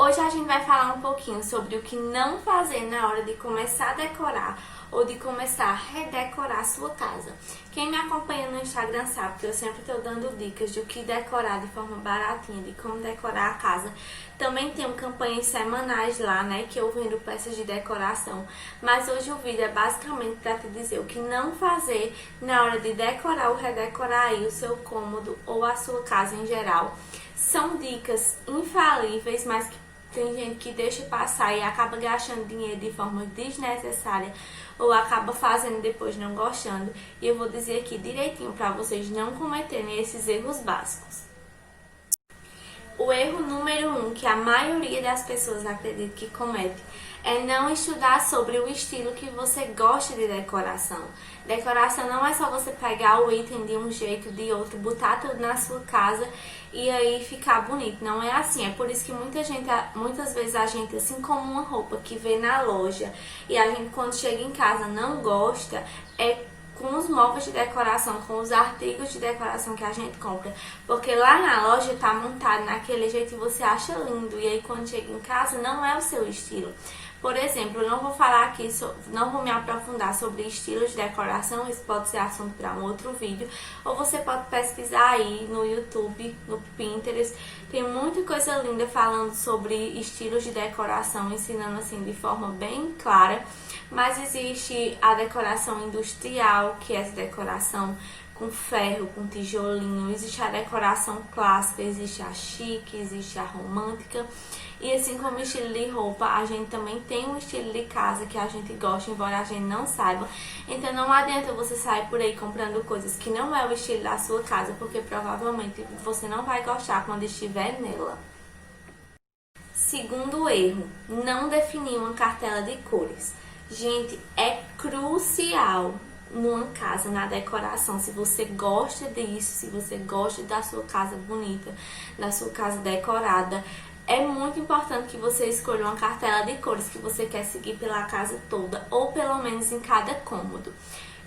Hoje a gente vai falar um pouquinho sobre o que não fazer na hora de começar a decorar ou de começar a redecorar a sua casa. Quem me acompanha no Instagram sabe que eu sempre estou dando dicas de o que decorar de forma baratinha, de como decorar a casa. Também tenho campanhas semanais lá, né, que eu vendo peças de decoração. Mas hoje o vídeo é basicamente para te dizer o que não fazer na hora de decorar ou redecorar aí o seu cômodo ou a sua casa em geral. São dicas infalíveis, mas que tem gente que deixa passar e acaba gastando dinheiro de forma desnecessária ou acaba fazendo depois não gostando. E eu vou dizer aqui direitinho para vocês não cometerem esses erros básicos. O erro número 1 que a maioria das pessoas acredita que comete é não estudar sobre o estilo que você gosta de decoração. Decoração não é só você pegar o item de um jeito, de outro, botar tudo na sua casa e aí ficar bonito. Não é assim. É por isso que muitas vezes a gente, assim como uma roupa que vê na loja e a gente quando chega em casa não gosta, é com os móveis de decoração, com os artigos de decoração que a gente compra. Porque lá na loja tá montado naquele jeito e você acha lindo. E aí quando chega em casa não é o seu estilo. Por exemplo, eu não vou falar aqui, não vou me aprofundar sobre estilos de decoração, isso pode ser assunto para um outro vídeo. Ou você pode pesquisar aí no YouTube, no Pinterest. Tem muita coisa linda falando sobre estilos de decoração, ensinando assim de forma bem clara. Mas existe a decoração industrial, que é essa decoração com ferro, com tijolinho. Existe a decoração clássica, existe a chique, existe a romântica. E assim como o estilo de roupa, a gente também tem um estilo de casa que a gente gosta, embora a gente não saiba. Então não adianta você sair por aí comprando coisas que não é o estilo da sua casa, porque provavelmente você não vai gostar quando estiver nela. Segundo erro, não definir uma cartela de cores. Gente, é crucial numa casa, na decoração, se você gosta disso, se você gosta da sua casa bonita, da sua casa decorada, é muito importante que você escolha uma cartela de cores que você quer seguir pela casa toda, ou pelo menos em cada cômodo.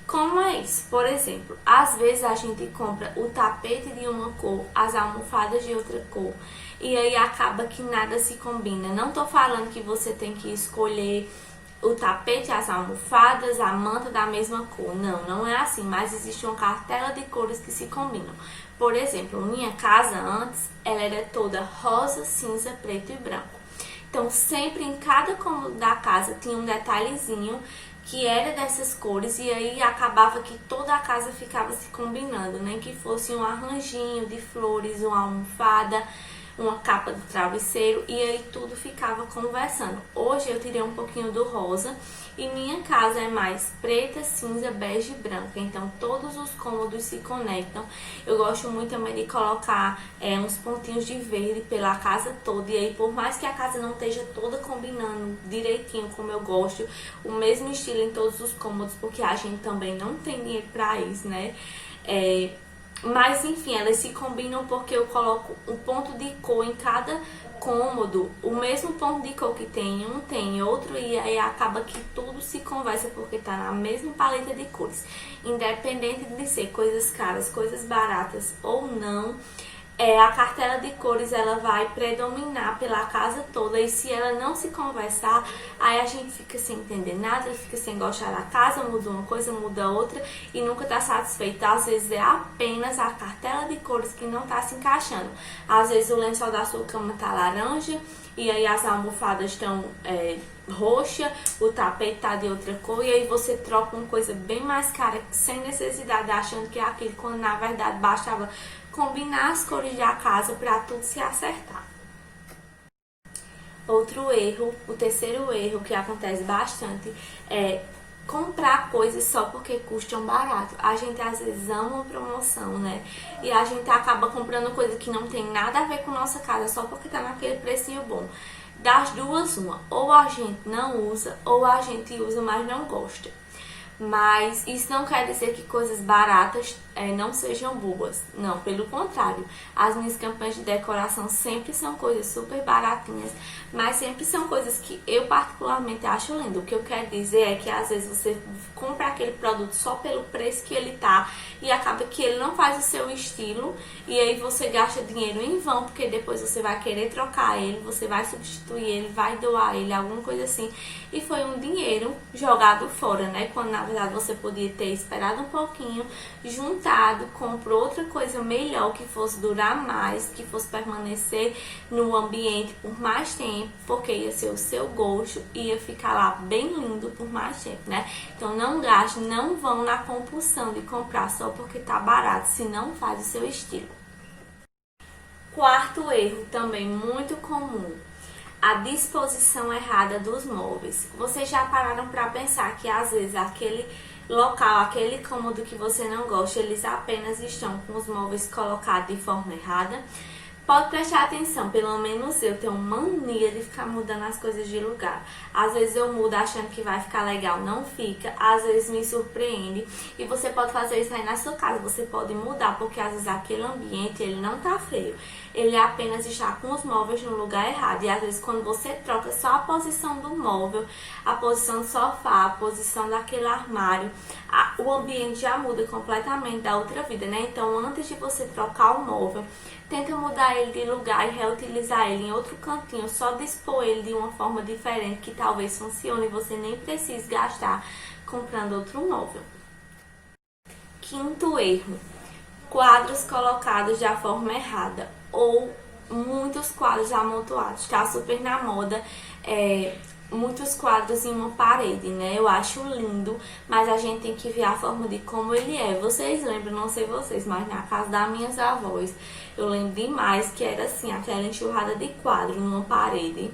Como é isso? Por exemplo, às vezes a gente compra o tapete de uma cor, as almofadas de outra cor, e aí acaba que nada se combina. Não tô falando que você tem que escolher o tapete, as almofadas, a manta da mesma cor. Não, não é assim, mas existe uma cartela de cores que se combinam. Por exemplo, minha casa antes, ela era toda rosa, cinza, preto e branco. Então, sempre em cada cômodo da casa tinha um detalhezinho que era dessas cores e aí acabava que toda a casa ficava se combinando, nem que fosse um arranjinho de flores, uma almofada, uma capa do travesseiro e aí tudo ficava conversando. Hoje eu tirei um pouquinho do rosa e minha casa é mais preta, cinza, bege e branca, então todos os cômodos se conectam. Eu gosto muito também de colocar uns pontinhos de verde pela casa toda e aí por mais que a casa não esteja toda combinando direitinho como eu gosto, o mesmo estilo em todos os cômodos, porque a gente também não tem dinheiro pra isso, né? Mas enfim, elas se combinam porque eu coloco um ponto de cor em cada cômodo, o mesmo ponto de cor que tem um, tem outro, e aí acaba que tudo se conversa porque tá na mesma paleta de cores. Independente de ser coisas caras, coisas baratas ou não, a cartela de cores ela vai predominar pela casa toda e se ela não se conversar, aí a gente fica sem entender nada, fica sem gostar da casa, muda uma coisa, muda outra e nunca tá satisfeito. Às vezes é apenas a cartela de cores que não tá se encaixando. Às vezes o lençol da sua cama tá laranja e aí as almofadas estão roxa, o tapete tá de outra cor e aí você troca uma coisa bem mais cara sem necessidade, achando que é aquilo, quando na verdade bastava combinar as cores da casa para tudo se acertar. Outro erro, o terceiro erro que acontece bastante é comprar coisas só porque custam barato. A gente às vezes ama uma promoção, né? E a gente acaba comprando coisa que não tem nada a ver com nossa casa só porque tá naquele precinho bom. Das duas, uma. Ou a gente não usa, ou a gente usa, mas não gosta. Mas isso não quer dizer que coisas baratas não sejam boas. Não, pelo contrário. As minhas campanhas de decoração sempre são coisas super baratinhas, mas sempre são coisas que eu particularmente acho lindo. O que eu quero dizer é que às vezes você compra aquele produto só pelo preço que ele tá e acaba que ele não faz o seu estilo e aí você gasta dinheiro em vão, porque depois você vai querer trocar ele, você vai substituir ele, vai doar ele, alguma coisa assim. E foi um dinheiro jogado fora, né? Quando na verdade você podia ter esperado um pouquinho, juntado, comprou outra coisa melhor que fosse durar mais, que fosse permanecer no ambiente por mais tempo, porque ia ser o seu gosto e ia ficar lá bem lindo por mais tempo, né? Então não gaste, não vão na compulsão de comprar só porque tá barato, se não faz o seu estilo. Quarto erro, também muito comum, a disposição errada dos móveis. Vocês já pararam para pensar que às vezes aquele local, aquele cômodo que você não gosta, eles apenas estão com os móveis colocados de forma errada? Pode prestar atenção, pelo menos eu tenho mania de ficar mudando as coisas de lugar. Às vezes eu mudo achando que vai ficar legal, não fica. Às vezes me surpreende. E você pode fazer isso aí na sua casa. Você pode mudar, porque às vezes aquele ambiente, ele não tá feio. Ele apenas está com os móveis no lugar errado. E às vezes quando você troca só a posição do móvel, a posição do sofá, a posição daquele armário, o ambiente já muda completamente da outra vida, né? Então antes de você trocar o móvel, tenta mudar ele de lugar e reutilizar ele em outro cantinho, só dispor ele de uma forma diferente que talvez funcione e você nem precise gastar comprando outro móvel. Quinto erro, quadros colocados da forma errada ou muitos quadros amontoados. Tá super na moda muitos quadros em uma parede, né? Eu acho lindo, mas a gente tem que ver a forma de como ele é. Vocês lembram, não sei vocês, mas na casa das minhas avós, eu lembro demais que era assim, aquela enxurrada de quadro numa parede.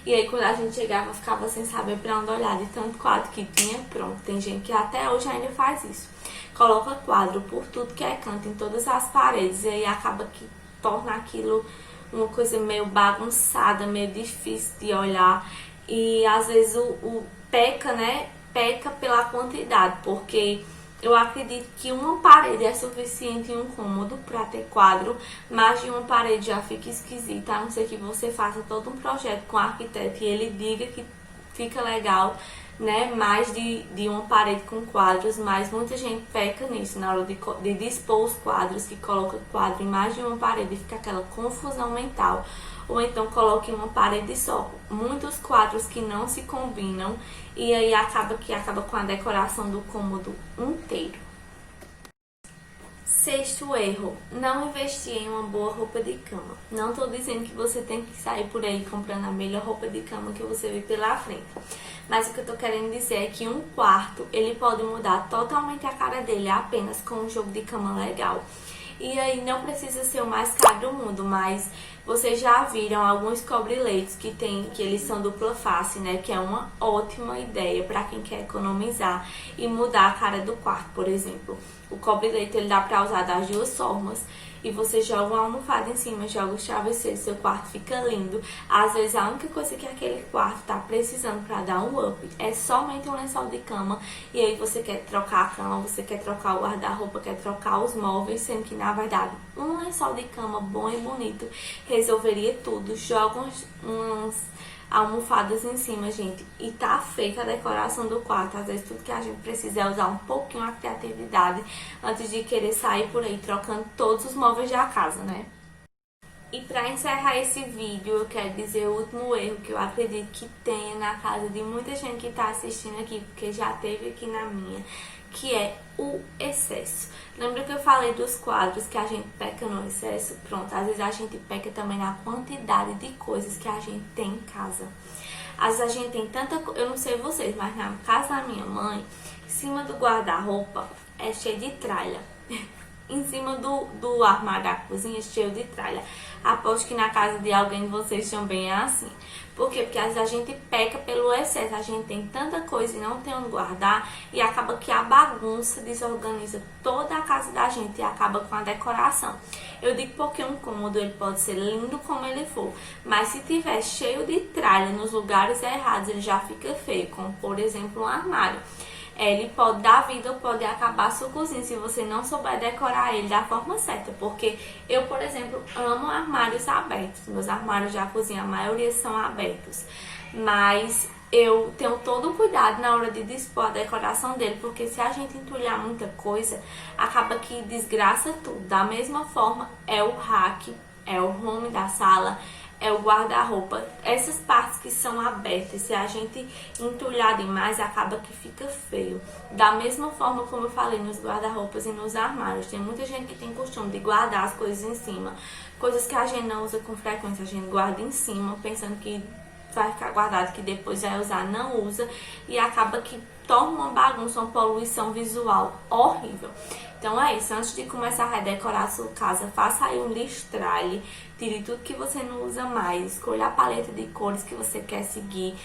E aí quando a gente chegava, ficava sem saber pra onde olhar de tanto quadro que tinha. Pronto, tem gente que até hoje ainda faz isso. Coloca quadro por tudo que é canto, em todas as paredes, e aí acaba que torna aquilo uma coisa meio bagunçada, meio difícil de olhar. E às vezes o peca, né? Peca pela quantidade, porque eu acredito que uma parede é suficiente em um cômodo para ter quadro, mas de uma parede já fica esquisita, a não ser que você faça todo um projeto com o arquiteto e ele diga que fica legal, né? Mais de uma parede com quadros, mas muita gente peca nisso, na hora de dispor os quadros, que coloca quadro em mais de uma parede e fica aquela confusão mental. Ou então coloque uma parede só, muitos quadros que não se combinam e aí acaba com a decoração do cômodo inteiro. Sexto erro, não investir em uma boa roupa de cama. Não estou dizendo que você tem que sair por aí comprando a melhor roupa de cama que você vê pela frente. Mas o que eu estou querendo dizer é que um quarto, ele pode mudar totalmente a cara dele apenas com um jogo de cama legal. E aí não precisa ser o mais caro do mundo, mas vocês já viram alguns cobre-leitos que eles são dupla face, né? Que é uma ótima ideia para quem quer economizar e mudar a cara do quarto, por exemplo. O cobre-leito ele dá para usar das duas formas. E você joga uma almofada em cima, joga os travesseiros, seu quarto fica lindo. Às vezes a única coisa que aquele quarto tá precisando para dar um up é somente um lençol de cama. E aí você quer trocar a cama, você quer trocar o guarda-roupa, quer trocar os móveis, sendo que na verdade um lençol de cama bom e bonito resolveria tudo. Joga uns almofadas em cima, gente, e tá feita a decoração do quarto. Às vezes tudo que a gente precisa é usar um pouquinho a criatividade antes de querer sair por aí trocando todos os móveis da casa, né? E pra encerrar esse vídeo, eu quero dizer o último erro que eu acredito que tem na casa de muita gente que tá assistindo aqui, porque já teve aqui na minha, que é o excesso. Lembra que eu falei dos quadros que a gente peca no excesso? Pronto, às vezes a gente peca também na quantidade de coisas que a gente tem em casa. Às vezes a gente tem tanta coisa, eu não sei vocês, mas na casa da minha mãe, em cima do guarda-roupa é cheio de tralha. Em cima do armário da cozinha é cheio de tralha. Aposto que na casa de alguém de vocês também é assim. Por quê? Porque às vezes a gente peca pelo excesso, a gente tem tanta coisa e não tem onde guardar e acaba que a bagunça desorganiza toda a casa da gente e acaba com a decoração. Eu digo porque um cômodo ele pode ser lindo como ele for, mas se tiver cheio de tralha nos lugares errados ele já fica feio, como por exemplo um armário. ele pode dar vida ou pode acabar a sua cozinha se você não souber decorar ele da forma certa. Porque eu, por exemplo, amo armários abertos. Meus armários da cozinha, a maioria são abertos. Mas eu tenho todo o cuidado na hora de dispor a decoração dele, porque se a gente entulhar muita coisa, acaba que desgraça tudo. Da mesma forma, é o rack, é o home da sala, é o guarda-roupa. Essas partes que são abertas, se a gente entulhar demais, acaba que fica feio. Da mesma forma como eu falei nos guarda-roupas e nos armários. Tem muita gente que tem costume de guardar as coisas em cima. Coisas que a gente não usa com frequência, a gente guarda em cima, pensando que vai ficar guardado, que depois vai usar, não usa, e acaba que torna uma bagunça, uma poluição visual horrível. Então é isso, antes de começar a redecorar a sua casa, faça aí um listrale, tire tudo que você não usa mais, escolha a paleta de cores que você quer seguir,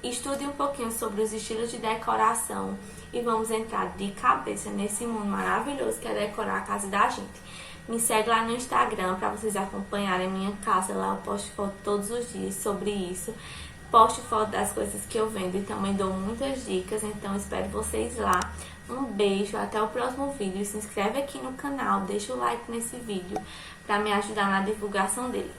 estude um pouquinho sobre os estilos de decoração e vamos entrar de cabeça nesse mundo maravilhoso que é decorar a casa da gente. Me segue lá no Instagram para vocês acompanharem minha casa. Lá eu posto foto todos os dias sobre isso. Posto foto das coisas que eu vendo e também dou muitas dicas. Então espero vocês lá. Um beijo, até o próximo vídeo. Se inscreve aqui no canal, deixa o like nesse vídeo para me ajudar na divulgação dele.